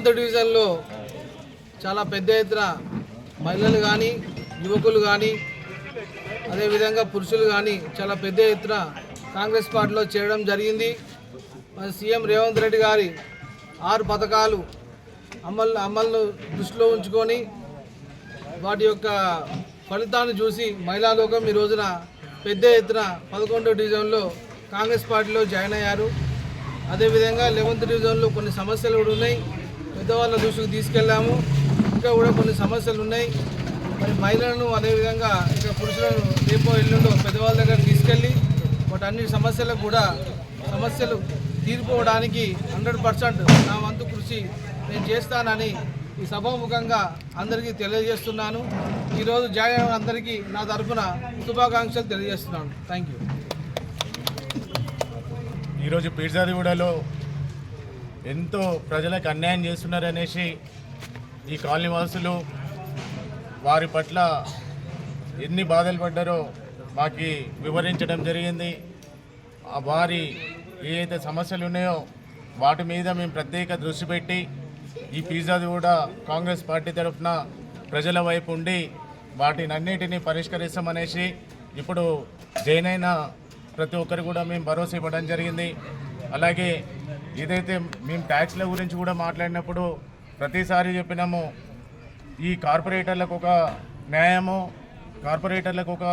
11వ డివిజన్లో చాలా పెద్ద ఎత్తున మహిళలు కానీ యువకులు కానీ అదేవిధంగా పురుషులు కానీ చాలా పెద్ద ఎత్తున కాంగ్రెస్ పార్టీలో చేరడం జరిగింది. మరి సీఎం రేవంత్ రెడ్డి గారి 6 పథకాలు అమలును దృష్టిలో ఉంచుకొని వాటి యొక్క ఫలితాన్ని చూసి మహిళా లోకం ఈ రోజున పెద్ద ఎత్తున 11వ డివిజన్లో కాంగ్రెస్ పార్టీలో జాయిన్ అయ్యారు. అదేవిధంగా 11వ డివిజన్లో కొన్ని సమస్యలు కూడా ఉన్నాయి, పెద్దవాళ్ళ దృష్టికి తీసుకెళ్ళాము. ఇంకా కూడా కొన్ని సమస్యలు ఉన్నాయి. మరి మహిళలను అదేవిధంగా ఇంకా పురుషులను రేపో ఎల్లుండో పెద్దవాళ్ళ దగ్గర తీసుకెళ్ళి వాటి సమస్యలకు కూడా సమస్యలు తీరిపోవడానికి 100% నా వంతు కృషి నేను చేస్తానని ఈ సభాముఖంగా అందరికీ తెలియజేస్తున్నాను. ఈరోజు జాయిన్ అయిన అందరికీ నా తరఫున శుభాకాంక్షలు తెలియజేస్తున్నాను. Thank you. ఈరోజు పీర్జాదిగూడలో ఎంతో ప్రజలకు అన్యాయం చేస్తున్నారనేసి ఈ కాలనీ వాసులు వారి పట్ల ఎన్ని బాధలు పడ్డారో మాకు వివరించడం జరిగింది. వారి ఏదైతే సమస్యలు ఉన్నాయో వాటి మీద మేము ప్రత్యేక దృష్టి పెట్టి ఈ పీర్జాదిగూడ కాంగ్రెస్ పార్టీ తరఫున ప్రజల వైపు ఉండి వాటినన్నిటినీ పరిష్కరిస్తామనేసి ఇప్పుడు జాయిన్ అయిన ప్రతి ఒక్కరు కూడా మేము భరోసా ఇవ్వడం జరిగింది. అలాగే ఏదైతే మేము ట్యాక్స్ల గురించి కూడా మాట్లాడినప్పుడు ప్రతిసారి చెప్పినాము, ఈ కార్పొరేటర్లకు ఒక న్యాయము, కార్పొరేటర్లకు ఒక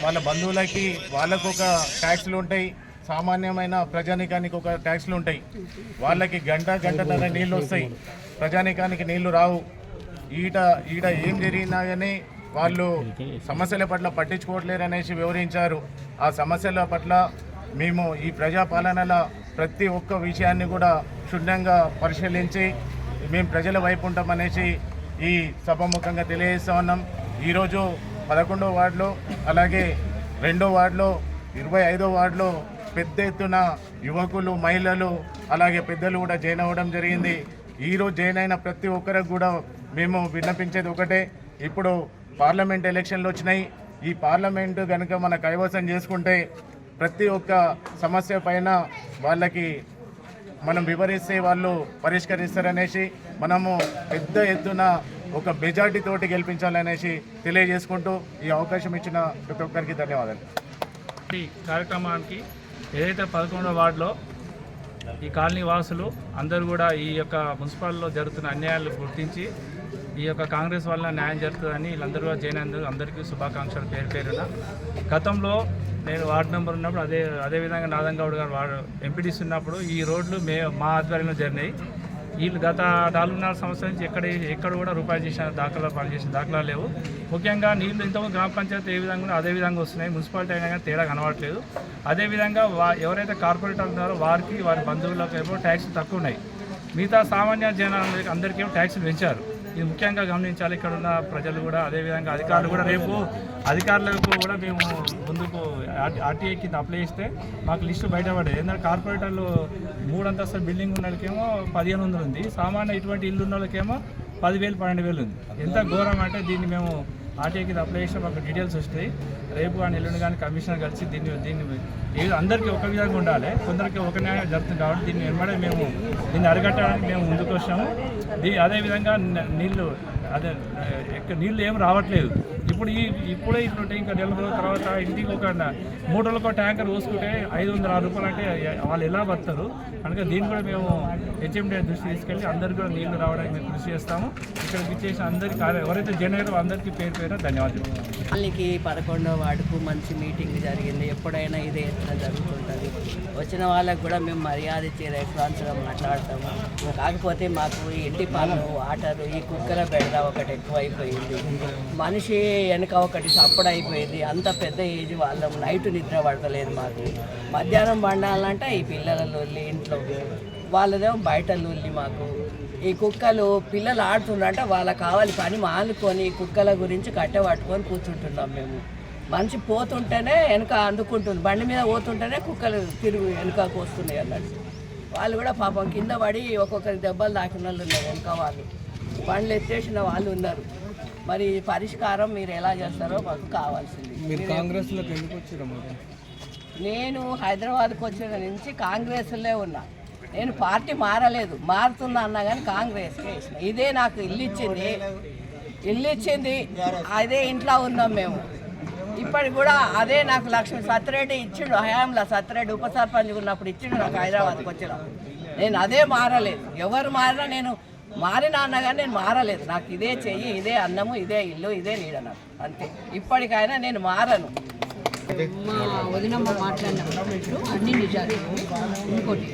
వాళ్ళ బంధువులకి వాళ్ళకు ఒక ట్యాక్స్లు ఉంటాయి, సామాన్యమైన ప్రజానికానికి ఒక ట్యాక్స్లు ఉంటాయి. వాళ్ళకి గంటన్నర నీళ్ళు వస్తాయి, ప్రజానికానికి నీళ్లు రావు. ఈడ ఏం జరిగినా కానీ వాళ్ళు సమస్యల పట్ల పట్టించుకోవట్లేరు అనేసి వివరించారు. ఆ సమస్యల పట్ల మేము ఈ ప్రజాపాలనల ప్రతి ఒక్క విషయాన్ని కూడా క్షుణ్ణంగా పరిశీలించి మేము ప్రజల వైపు ఉంటామనేసి ఈ సభాముఖంగా తెలియజేస్తా ఉన్నాం. ఈరోజు 11వ వార్డులో అలాగే 2వ వార్డులో 25వ వార్డులో పెద్ద ఎత్తున యువకులు, మహిళలు అలాగే పెద్దలు కూడా జాయిన్ అవ్వడం జరిగింది. ఈరోజు జాయిన్ అయిన ప్రతి ఒక్కరికి కూడా మేము విన్నపించేది ఒకటే, ఇప్పుడు పార్లమెంట్ ఎలక్షన్లు వచ్చినాయి. ఈ పార్లమెంటు కనుక మన కైవసం చేసుకుంటే ప్రతి ఒక్క సమస్య పైన వాళ్ళకి మనం వివరిస్తే వాళ్ళు పరిష్కరిస్తారనేసి మనము పెద్ద ఎత్తున ఒక మెజార్టీ తోటి గెలిపించాలనేసి తెలియజేసుకుంటూ ఈ అవకాశం ఇచ్చిన ప్రతి ఒక్కరికి ధన్యవాదాలు. ఈ కార్యక్రమానికి ఏదైతే 11వ వార్డులో ఈ కాలనీ వాసులు అందరూ కూడా ఈ యొక్క మున్సిపాలిటీలో జరుగుతున్న అన్యాయాలు గుర్తించి ఈ యొక్క కాంగ్రెస్ వల్ల న్యాయం జరుగుతుందని వీళ్ళందరూ కూడా చేయనందుకు అందరికీ శుభాకాంక్షలు పేరున. గతంలో నేను వార్డు మెంబర్ ఉన్నప్పుడు అదేవిధంగా నాదంగౌడ్ గారు ఎంపీటీసీ ఉన్నప్పుడు ఈ రోడ్లు మా ఆధ్వర్యంలో జరిగినాయి. వీళ్ళు గత 4.5 సంవత్సరాల నుంచి ఎక్కడ కూడా రూపాయలు చేసిన పనిచేసిన దాఖలాలు లేవు. ముఖ్యంగా నీళ్ళు ఇంతకుముందు గ్రామ పంచాయతీ ఏ విధంగా అదే విధంగా వస్తున్నాయి, మున్సిపాలిటీ అయినా కానీ తేడా కనబడట్లేదు. అదేవిధంగా ఎవరైతే కార్పొరేటర్ ఉన్నారో వారికి వారి బంధువులకు ఏమో ట్యాక్స్ తక్కువ ఉన్నాయి, మిగతా సామాన్య జనాలకి అందరికీ ఏమో ట్యాక్సులు పెంచారు. ఇది ముఖ్యంగా గమనించాలి. ఇక్కడ ఉన్న ప్రజలు కూడా అదేవిధంగా అధికారులు కూడా రేపు అధికారులకు కూడా మేము ముందుకు ఆర్టీఐ కింద అప్లై చేస్తే మాకు లిస్టు బయటపడేది. ఎందుకంటే కార్పొరేటర్లు 3 అంతస్తుల బిల్డింగ్ ఉన్న వాళ్ళకేమో 1500 ఉంది, సామాన్య ఇటువంటి ఇల్లు ఉన్న వాళ్ళకేమో 10,000 12,000 ఉంది. ఎంత ఘోరం అంటే దీన్ని మేము ఆర్టీఐ కింద అప్లై చేస్తే మాకు డీటెయిల్స్ వస్తాయి. రేపు కానీ ఎల్లుండి కానీ కమిషనర్ కలిసి దీన్ని అందరికీ ఒక విధంగా ఉండాలి, కొందరికి ఒక న్యాయం జరుగుతుంది కాబట్టి దీన్ని వెంబడే మేము దీన్ని అరికట్టడానికి మేము ముందుకు వచ్చాము. అదేవిధంగా నీళ్ళు నీళ్ళు ఏం రావట్లేదు. ఇప్పుడే ఇట్లుంటే ఇంకా 4 రోజుల తర్వాత ఇంటికి ఒక 3 రోజులకు ట్యాంకర్ పోసుకుంటే 506 రూపాయలు అంటే వాళ్ళు ఎలా బతారు. కనుక దీన్ని కూడా మేము హెచ్ఎండి దృష్టి తీసుకెళ్ళి అందరికీ కూడా నీళ్లు రావడానికి మేము కృషి చేస్తాము. ఇక్కడికి ఇచ్చేసిన అందరికీ ఎవరైతే జనరల్ అందరికీ పేరు ధన్యవాదాలు. వాళ్ళకి 11వ వార్డుకు మంచి మీటింగ్ జరిగింది. ఎప్పుడైనా ఇదే ఎత్తున జరుగుతుంటుంది. వచ్చిన వాళ్ళకి కూడా మేము మర్యాద ఇచ్చి రెస్పాన్స్గా మాట్లాడతాము. కాకపోతే మాకు ఈ ఇంటి పనులు, వాటరు, ఈ కుక్కల బెడద ఒకటి ఎక్కువైపోయింది. మనిషి వెనక ఒకటి సప్పుడు అయిపోయింది. అంత పెద్ద ఏజ్ వాళ్ళం, నైట్ నిద్ర పడతలేదు మాకు. మధ్యాహ్నం పండాలంటే ఈ పిల్లల లొల్లి, ఇంట్లో వాళ్ళదేమో బయట లొల్లి. మాకు ఈ కుక్కలు పిల్లలు ఆడుతుండంటే వాళ్ళకి కావాలి పని మానుకొని కుక్కల గురించి కట్టె పట్టుకొని కూర్చుంటున్నాం మేము. మనిషి పోతుంటేనే వెనక అందుకుంటుంది, బండి మీద పోతుంటేనే కుక్కలు తిరుగు వెనుకకు వస్తున్నాయి అన్నట్టు. వాళ్ళు కూడా పాపం కింద పడి ఒక్కొక్కరి దెబ్బలు తాకిన వాళ్ళు ఉన్నారు, వెనక వాళ్ళు బండ్లు ఎత్తేసిన వాళ్ళు ఉన్నారు. మరి పరిష్కారం మీరు ఎలా చేస్తారో మాకు కావాల్సింది. మీరు కాంగ్రెస్లోకి ఎందుకు వచ్చారు? నేను హైదరాబాద్కి వచ్చిన నుంచి కాంగ్రెస్లో ఉన్నా. నేను పార్టీ మారలేదు, మారుతున్నా అన్నా కానీ కాంగ్రెస్కే వేసిన. ఇదే నాకు ఇల్లు ఇచ్చింది, అదే ఇంట్లో ఉన్నాం మేము. ఇప్పటికి కూడా అదే నాకు లక్ష్మీ సత్యరెడ్డి ఇచ్చిండు, హయాంలో సత్యరెడ్డి ఉప సర్పంచ్ ఉన్నప్పుడు ఇచ్చిండు నాకు హైదరాబాద్కి వచ్చినప్పుడు. నేను అదే మారలేదు, ఎవరు మారినా నేను మారినా అన్నా కానీ నేను మారలేదు. నాకు ఇదే చెయ్యి, ఇదే అన్నము, ఇదే ఇల్లు, ఇదే నీడ నాకు అంతే. ఇప్పటికైనా నేను మారను. మా వదినమ్మ మాట్లాడినప్పుడు అన్ని నిజాలు. ఇంకోటి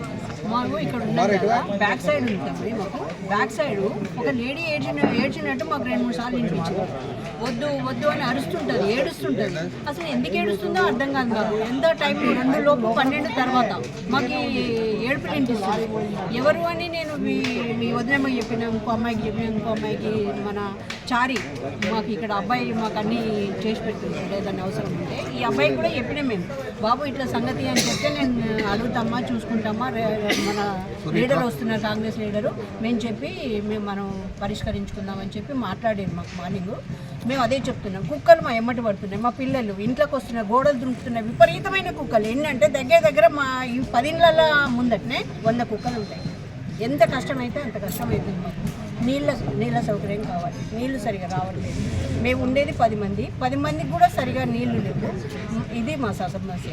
మాకు ఇక్కడ ఉన్నది కదా బ్యాక్ సైడ్ ఉంటుంది, మాకు బ్యాక్ సైడ్ ఒక లేడీ ఏడ్చినట్టు మాకు 2-3 సార్లు వినిపించింది. వద్దు వద్దు అని అరుస్తుంటుంది, ఏడుస్తుంటుంది. అసలు ఎందుకు ఏడుస్తుందో అర్థం కాదు మాకు. ఎంత టైం 2 లోపు 12 తర్వాత మాకు ఏడుపులు వినిపిస్తుంది. ఎవరు అని నేను మీ వదినమ్మ చెప్పిన, ఇంకో అమ్మాయికి చెప్పిన, ఇంకో అమ్మాయికి మన చారి మాకు ఇక్కడ అబ్బాయి మాకు అన్నీ చేసి పెడుతుంది ఏదన్నా అవసరం ఉంటే. ఈ అబ్బాయి కూడా చెప్పినాం మేము, బాబు ఇట్లా సంగతి అని చెప్తే నేను అడుగుతామా, చూసుకుంటామా, మన లీడర్ వస్తున్నారు కాంగ్రెస్ లీడరు, మేము చెప్పి మనం పరిష్కరించుకుందామని చెప్పి మాట్లాడారు మాకు మార్నింగ్. మేము అదే చెప్తున్నాం. కుక్కలు మా ఎమ్మటి పడుతున్నాయి, మా పిల్లలు ఇంట్లోకి వస్తున్నాయి, గోడలు దురుకుతున్నాయి, విపరీతమైన కుక్కలు. ఏంటంటే దగ్గర మా ఈ 10 ఇళ్ళ ముందటనే 100 కుక్కలు ఉంటాయి. ఎంత కష్టమైతే అంత కష్టమవుతుంది మాకు. నీళ్ళ సౌకర్యం కావాలి, నీళ్లు సరిగా రావట్లేదు. మేము ఉండేది 10 మంది, 10 మందికి కూడా సరిగా నీళ్లు లేవు. ఇది మా సమస్య.